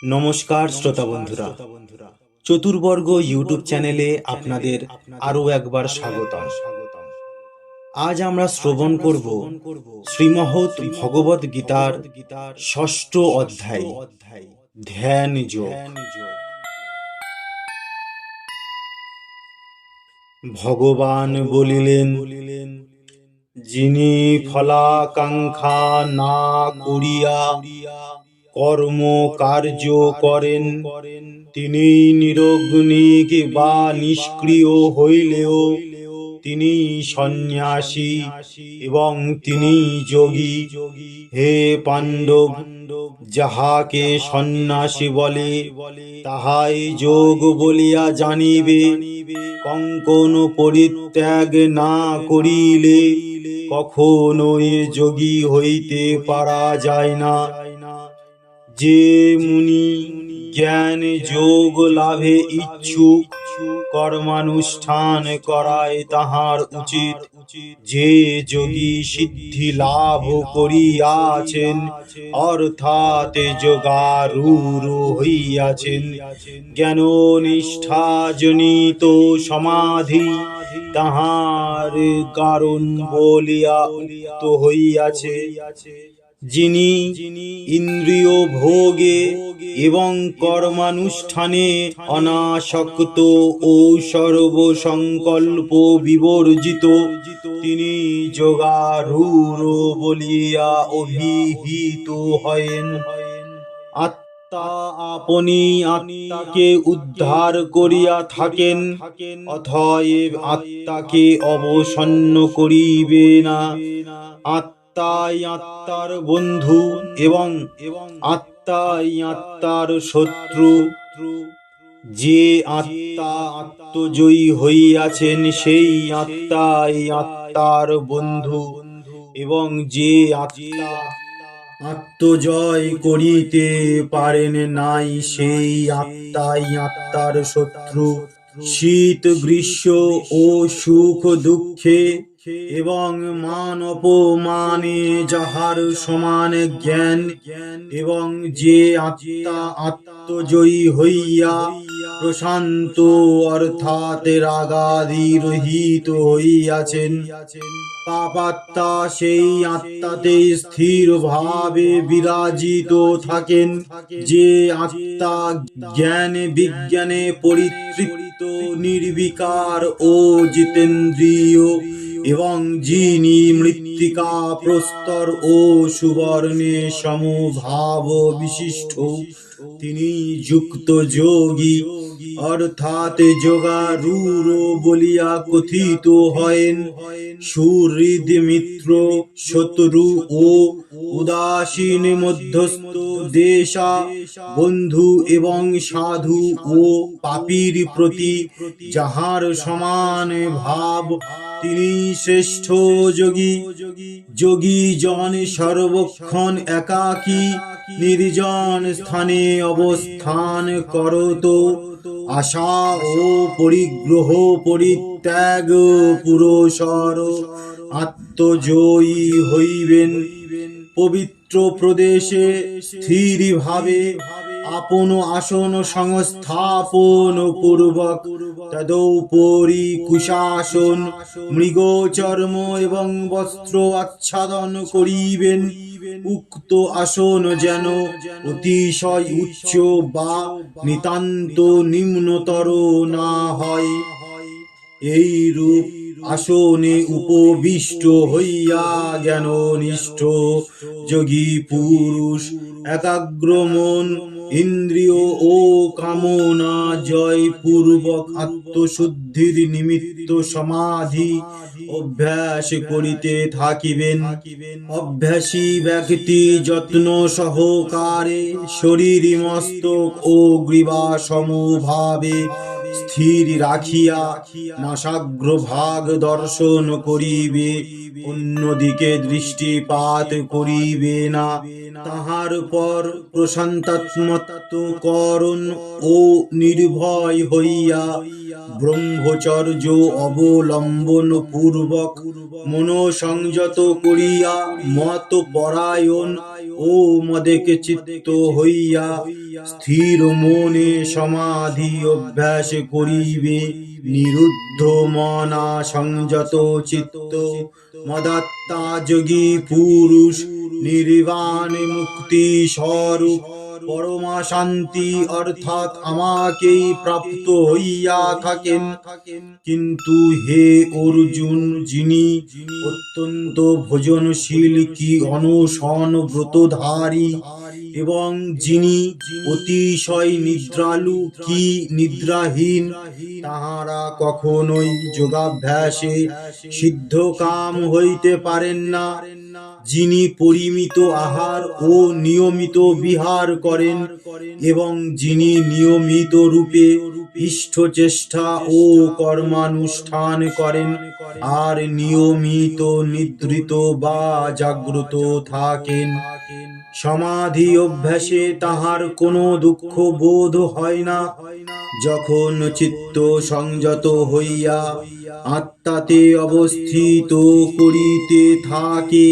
নমস্কার শ্রোতা বন্ধুরা, চতুর্বর্গ ইউটিউব চ্যানেলে আপনাদের আরো একবার স্বাগতম। আজ আমরা শ্রবণ করব শ্রীমহৎ ভগবত গীতার ষষ্ঠ অধ্যায়, ধ্যান যোগ। ভগবান বলিলেন, যিনি ফলাকাঙ্ক্ষা না করিয়া কর্ম কার্য করেন, তিনি নিরগ্নিক বা নিষ্ক্রিয় হইলেও তিনি সন্ন্যাসী এবং তিনি যোগী। হে পাণ্ডব, যাহাকে সন্ন্যাসী বলে তাহাই যোগ বলিয়া জানিবে। কঙ্কন পরিত্যাগ না করিলে কখনোই যোগী হইতে পারা যায় না। যে মুনি জ্ঞান যোগ লাভে ইচ্ছুক, কর্মানুষ্ঠান করায় তাহার উচিত। যে যোগী সিদ্ধি লাভ করিয়াছেন, অর্থাৎ যোগারূঢ় হইয়াছেন, জ্ঞাননিষ্ঠা জনিত সমাধি তাহার কারণ বলিয়া উক্ত হইয়াছে। যিনি ইন্দ্রিয় ভোগে এবং কর্মানুষ্ঠানে অনাসক্ত ও সর্বসংকল্প বিবর্জিত, তিনি যোগারূঢ় বলিয়া অভিহিত হয়েন। আত্মা আপনি আত্মাকে উদ্ধার করিয়া থাকেন, অতএব আত্মাকে অবসন্ন করিবে না। আত্মাই আত্মার বন্ধু এবং আত্মাই আত্মার শত্রু। যে আত্মা আত্মজয়ী হইয়াছেন, সেই আত্মাই আত্মার বন্ধু, এবং যে আত্মা আত্মজয় করিতে পারেন নাই, সেই আত্মাই আত্মার শত্রু। শীত গ্রীষ্ম ও সুখ দুঃখে এবং মান অপমানে যাহার সমান জ্ঞান, এবং যে আত্মা আত্মজয়ী হইয়া প্রশান্ত অর্থাৎ রাগাদি রহিত হইয়াছেন, পাপাত্মা সেই আত্মাতে স্থির ভাবে বিরাজিত থাকেন। যে আত্মা জ্ঞান বিজ্ঞানে পরিতৃপ্ত, নির্বিকার ও জিতেন্দ্রিয়, এবং যিনি মৃত্তিকা প্রস্তর ও সুবর্ণে সমভাব বিশিষ্ট, তিনি যুক্ত যোগী অর্থাৎ যোগারূঢ় বলিয়া কথিত হয়েন। সুহৃদ, মিত্র, শত্রু ও উদাসীন, মধ্যস্থ, দেশা, বন্ধু এবং সাধু ও পাপীর প্রতি যাহার সমান ভাব, তিনি শ্রেষ্ঠ যোগী। যোগী জন সর্বক্ষণ একাকী নির্জন স্থানে অবস্থান করত, আশা ও পরিগ্রহ পরিত্যাগ পুরুষর আত্মজয়ী হইবেন। পবিত্র প্রদেশে স্থির ভাবে আপন আসন সংস্থাপন পূর্বক তদুপরি কুশাসন, মৃগচর্ম এবং বস্ত্র আচ্ছাদন করিবেন। উক্ত আসন যেন অতিশয় উচ্চ বা নিতান্ত নিম্নতর না হয়। এই রূপ আসনে উপবিষ্ট হইয়া জ্ঞাননিষ্ঠ যোগী পুরুষ একাগ্রমন, ইন্দ্রিয় ও কামনা জয় পূর্বক আত্মশুদ্ধির নিমিত্ত সমাধি অভ্যাস করিতে থাকিবেন। অভ্যাসী ব্যক্তি যত্ন সহকারে শরীর, মস্তক ও গ্রীবা সমভাবে স্থির রাখিয়া নাসাগ্রভাগ দর্শন করিবে, অন্যদিকে দৃষ্টিপাত করিবে না। তাহার পর প্রশান্তাত্মত্বকরণ ও নির্ভয় হইয়া ব্রহ্মচর্য অবলম্বন পূর্বক মনোসংযত করিয়া মত পরায়ণ ও মদেক চিত্ত হইয়া স্থির মনে সমাধি অভ্যাস করিবে। নিরুদ্ধ মনা সংযত চিত্ত মদাত্মা যোগী পুরুষ নির্বাণ মুক্তি স্বরূপ পরমা শান্তি অর্থাৎ আমাকেই প্রাপ্ত হইয়া থাকেন। কিন্তু হে অর্জুন, যিনি অত্যন্ত ভোজনশীল কি অনশন ব্রতধারী এবং যিনি অতিশয় নিদ্রালু কি নিদ্রাহীন, তাহারা কখনোই যোগাভ্যাসে সিদ্ধকাম হইতে পারেন না। যিনি পরিমিত আহার ও নিয়মিত বিহার করেন এবং যিনি নিয়মিত রূপে ইষ্ট চেষ্টা ও কর্মানুষ্ঠান করেন আর নিয়মিত নিদ্রিত বা জাগ্রত থাকেন, সমাধি অভ্যাসে তাহার কোনো দুঃখ বোধ হয় না। যখন চিত্ত সংযত হইয়া আত্মাতে অবস্থিত করিতে থাকে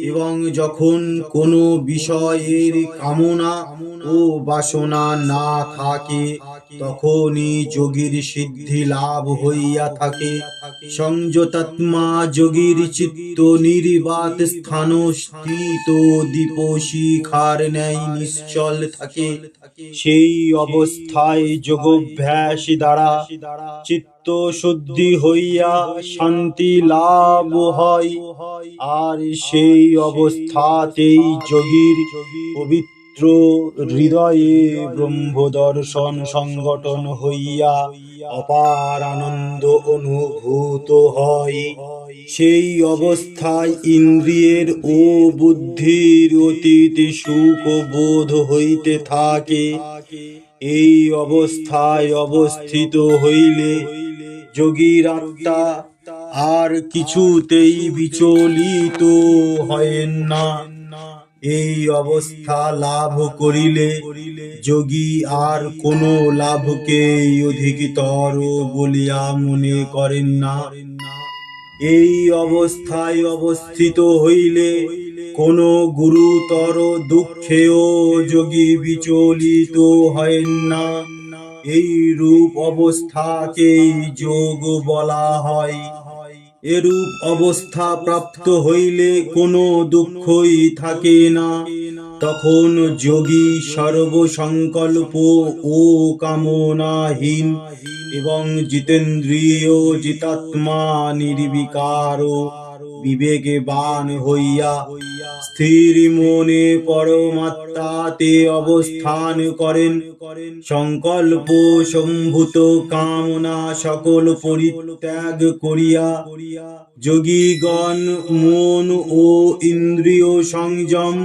এবং যখন কোনো বিষয়ের কামনা ও বাসনা না থাকে, তখনই যোগীর সিদ্ধি লাভ হইয়া থাকে। সংযতাত্মা যোগীর চিত্ত নির্বাত স্থান স্থিত দীপশিখার ন্যায় নিশ্চল থাকে। সেই অবস্থায় যোগাভ্যাস দ্বারা চিত্ত শুদ্ধি হইয়া শান্তি লাভ হয়, আর সেই অবস্থাতেই যোগীর পবিত্র হৃদয়ে ব্রহ্মদর্শন সংগঠন হইয়া অপার আনন্দ অনুভূত হয়। সেই অবস্থায় ইন্দ্রিয়ের ও বুদ্ধির অতীত সুখ বোধ হইতে থাকে। এই অবস্থায় অবস্থিত হইলে যোগীর আত্মা আর কিছুতেই বিচলিত হয়েন না। এই অবস্থা লাভ করিলে যোগী আর কোনো লাভকেই অধিকতর বলিয়া মনে করেন না। এই অবস্থায় অবস্থিত হইলে কোনো গুরুতর দুঃখেও যোগী বিচলিত হয়েন না। এই রূপ অবস্থাকেই যোগ বলা হয়। এরূপ অবস্থা প্রাপ্ত হইলে কোনো দুঃখই থাকে না। তখন যোগী সর্বসংকল্প ও কামনাহীন এবং জিতেন্দ্রিয় জিতাত্মা নির্বিকার বিবেকবান হইয়া স্থির মনে পরমাত্মাতে অবস্থান করেন। সংকল্প সম্ভূত কামনা সকল পরিত্যাগ করিয়া যোগীগণ মন ও ইন্দ্রিয় সংযম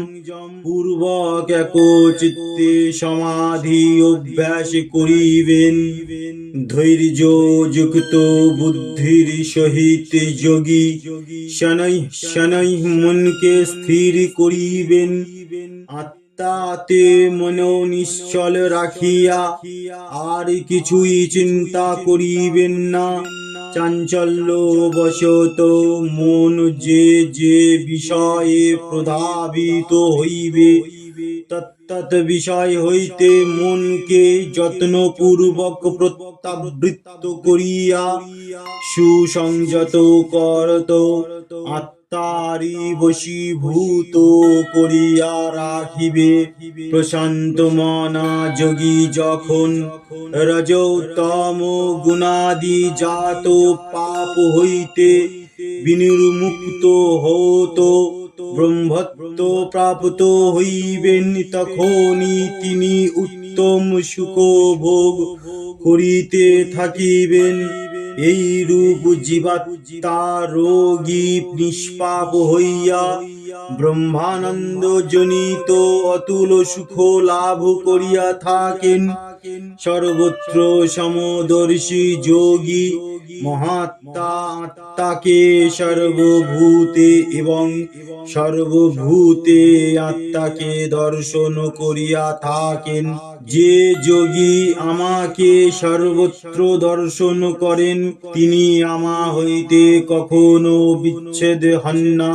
পূর্বক একচিত্তে সমাধি অভ্যাস করিবেন। ধৈর্য যুক্ত বুদ্ধির সহিত যোগী শনৈঃ শনৈঃ মনকে স্থির করিবেন। আত্মাতে মন নিশ্চল রাখিয়া আর কিছুই চিন্তা করিবেন না। চাঞ্চল্য বশত মন যে যে বিষয়ে প্রধাবিত হইবে তৎ বিষয় হইতে মনকে যত্নপূর্বক প্রত্যাবৃত্ত করিয়া সুসংযত করত আত্মারি বশীভূত করিয়া রাখিবে। প্রশান্ত মনা যোগী যখন রজোত্তম গুণাদি জাত পাপ হইতে বিনির্মুক্ত হত ব্রহ্মত্ব প্রাপ্ত হইবেন, তখনই তিনি উত্তম সুখ ভোগ করিতে থাকিবেন। এই রূপ জীবাত্মা রোগী নিষ্পাপ হইয়া ব্রহ্মানন্দ জনিত অতুল সুখ লাভ করিয়া থাকেন। সর্বত্র সমদর্শী যোগী মহাত্মা আত্মাকে সর্বভূতে এবং সর্বভূতে আত্মাকে দর্শন করিয়া থাকেন। যে যোগী আমাকে সর্বত্র দর্শন করেন তিনি আমা হইতে কখনো বিচ্ছেদ হন না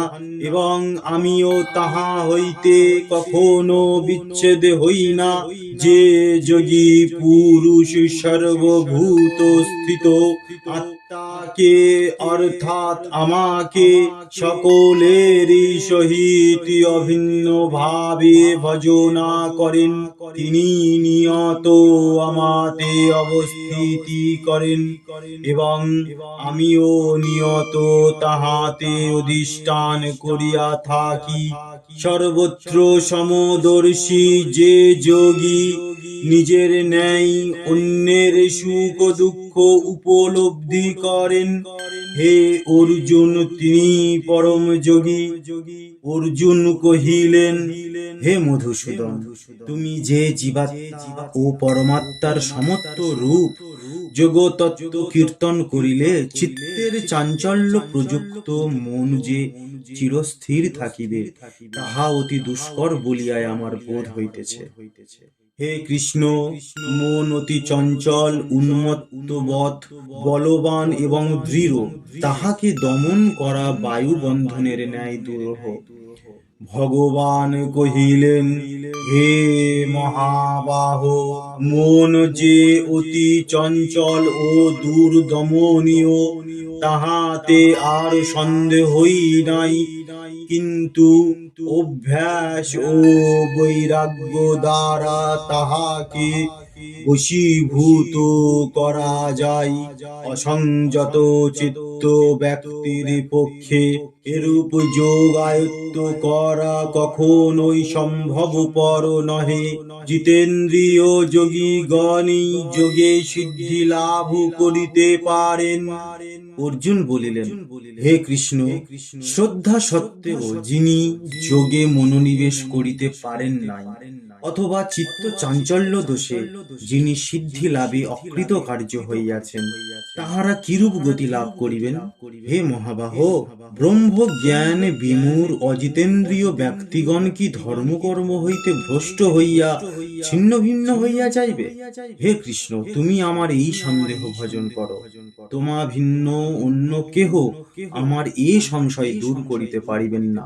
এবং আমিও তাহা হইতে কখনো বিচ্ছেদ হই না। যে যোগী পুরুষ সর্বভূত স্থিত আত্মাকে অর্থাৎ আমাকে সকলেরই সহিত অভিন্ন ভাবে ভজনা করেন তিনি নিয়ত আমাতে অবস্থিতি করেন এবং আমিও নিয়ত তাহাতে অধিষ্ঠান করিয়া থাকি। সর্বত্র সমদর্শী যে যোগী নিজের ন্যায় অন্যের সুখ দুঃখ উপলব্ধি করেন, হে অর্জুন তিনি পরম যোগী। অর্জুন কহিলেন, হে মধুসূদন, তুমি যে জীবাত্মা ও পরমাত্মার সমত্ব রূপ যোগতত্ত্ব কীর্তন করিলে চিত্তের চাঞ্চল্য প্রযুক্ত মন যে চিরস্থির থাকিবে তাহা অতি দুষ্কর বলিয়ায় আমার বোধ হইতেছে। হে কৃষ্ণ, মন অতি চঞ্চল, উন্মত্তবৎ, বলবান এবং দৃঢ়, তাহাকে দমন করা বায়ু বন্ধনের ন্যায় দুরূহ। ভগবান কহিলেন, হে মহাবাহ, মন যে অতি চঞ্চল ও দুর্দমনীয় তাহাতে আর সন্দেহই নাই, কিন্তু অভ্যাস ও বৈরাগ্য দ্বারা তাহাকে বশীভূত করা যায়। অসংযত চিত্ত ব্যক্তির পক্ষে এরূপ যোগ আয়ত্ত করা কখনোই সম্ভবপর নহে। জিতেন্দ্রিয় যোগীগণই যোগে সিদ্ধি লাভ করিতে পারেন। অর্জুন বলিলেন, হে কৃষ্ণ, শ্রদ্ধা সত্ত্বেও যিনি যোগে মনোনিবেশ করিতে পারেন নাই অথবা চিত্ত চাঞ্চল্য দোষে যিনি সিদ্ধি লাভে অকৃতকার্য হইয়াছেন তাহারা কিরূপ গতি লাভ করিবেন? হে মহাবাহ, ব্রহ্ম জ্ঞান বিমূঢ় অজিতেন্দ্রিয় ব্যক্তিগণ কি ধর্মকর্ম হইতে ভ্রষ্ট হইয়া ছিন্ন ভিন্ন হইয়া যাইবে? হে কৃষ্ণ, তুমি আমার এই সন্দেহ ভজন করো। তোমা ভিন্ন অন্য কেহ আমার এ সংশয় দূর করিতে পারিবেন না।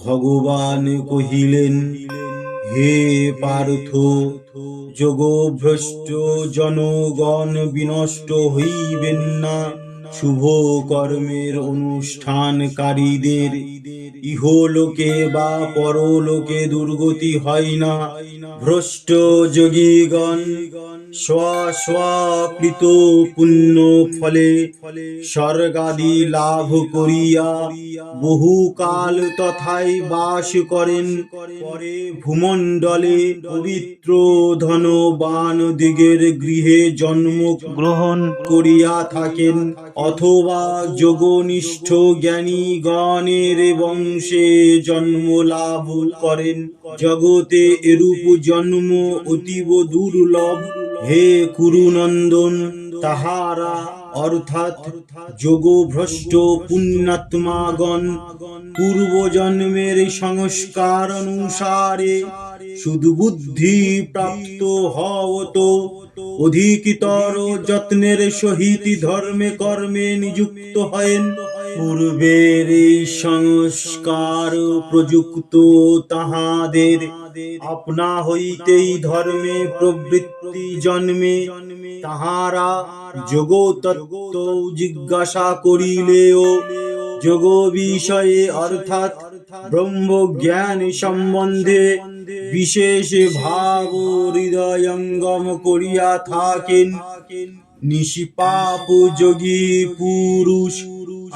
ভগবান কহিলেন, হে পার্থ, যোগভ্রষ্ট জনগণ বিনষ্ট হইবেন না। শুভ কর্মের অনুষ্ঠানকারীদের ইহলোকে বা পরলোকে দুর্গতি হয় না। ভ্রষ্ট যোগীগণ স্বস্বকৃত পুণ্য ফলে স্বর্গাদি লাভ করিয়া বহুকাল তথায় বাস করেন। পরে ভূমণ্ডলে পবিত্র ধনবান দিগের গৃহে জন্ম গ্রহণ করিয়া থাকেন, অথবা যোগনিষ্ঠ জ্ঞানী গণের বংশে জন্ম লাভ করেন। জগতে এরূপ জন্ম অতীব দুর্লভ। হে কুরুনন্দন, তাহারা অর্থাৎ যোগভ্রষ্ট পুণ্যাত্মাগণ পূর্বজন্মের সংস্কার অনুসারে সুদবুদ্ধি প্রাপ্ত হওত অধিকতর যত্নের সহিত ধর্মে কর্মে নিযুক্ত হয়েন। পূর্বের এই সংস্কার প্রযুক্ত তাহাদের আপনা হইতেই ধর্মে প্রবৃত্তি জন্মে। তাহারা যোগতত্ত্ব জিজ্ঞাসা করিলেও যোগ বিষয়ে অর্থাৎ ব্রহ্মজ্ঞান সম্বন্ধে বিশেষ ভাব হৃদয়ঙ্গম করিয়া থাকেন। নিষ্পাপ যোগী পুরুষ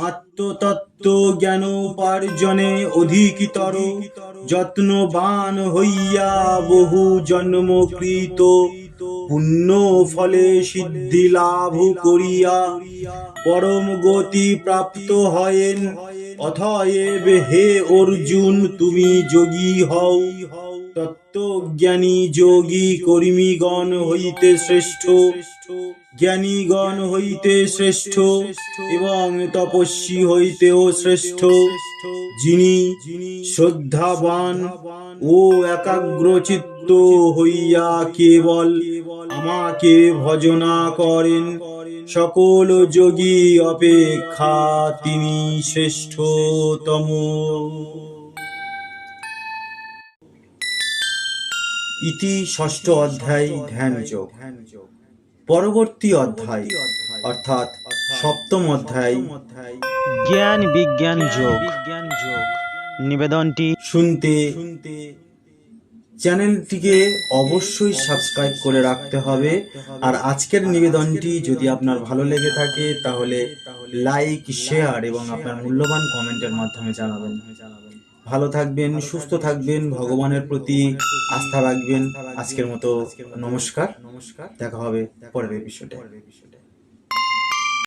আত্মতত্ত্ব জ্ঞান উপার্জনে অধিকতর যত্নবান হইয়া বহু জন্মকৃত পুণ্য ফলে সিদ্ধি লাভ করিয়া পরম গতি প্রাপ্ত হয়েন। অতএব হে অর্জুন, তুমি যোগী হও। তত্ত্বজ্ঞানী যোগী কর্মীগণ হইতে শ্রেষ্ঠ, জ্ঞানীগণ হইতে শ্রেষ্ঠ এবং তপস্বী হইতেও শ্রেষ্ঠ। যিনি শ্রদ্ধাবান ও একাগ্রচিত্ত হইয়া কেবল আমাকে ভজনা করেন, সকল যোগী অপেক্ষা তিনি শ্রেষ্ঠতম। ইতি ষষ্ঠ অধ্যায় ধ্যান যোগ। পরবর্তী অধ্যায় অর্থাৎ সপ্তম অধ্যায় জ্ঞান বিজ্ঞান যোগ। নিবেদনটি শুনতে চ্যানেলটিকে অবশ্যই সাবস্ক্রাইব করে রাখতে হবে। আর আজকের নিবেদনটি যদি আপনার ভালো লেগে থাকে তাহলে লাইক, শেয়ার এবং আপনার মূল্যবান কমেন্টের মাধ্যমে জানাবেন। ভালো থাকবেন, সুস্থ থাকবেন, ভগবানের প্রতি আস্থা রাখবেন। আজকের মতো নমস্কার, দেখা হবে পরের এপিসোডে।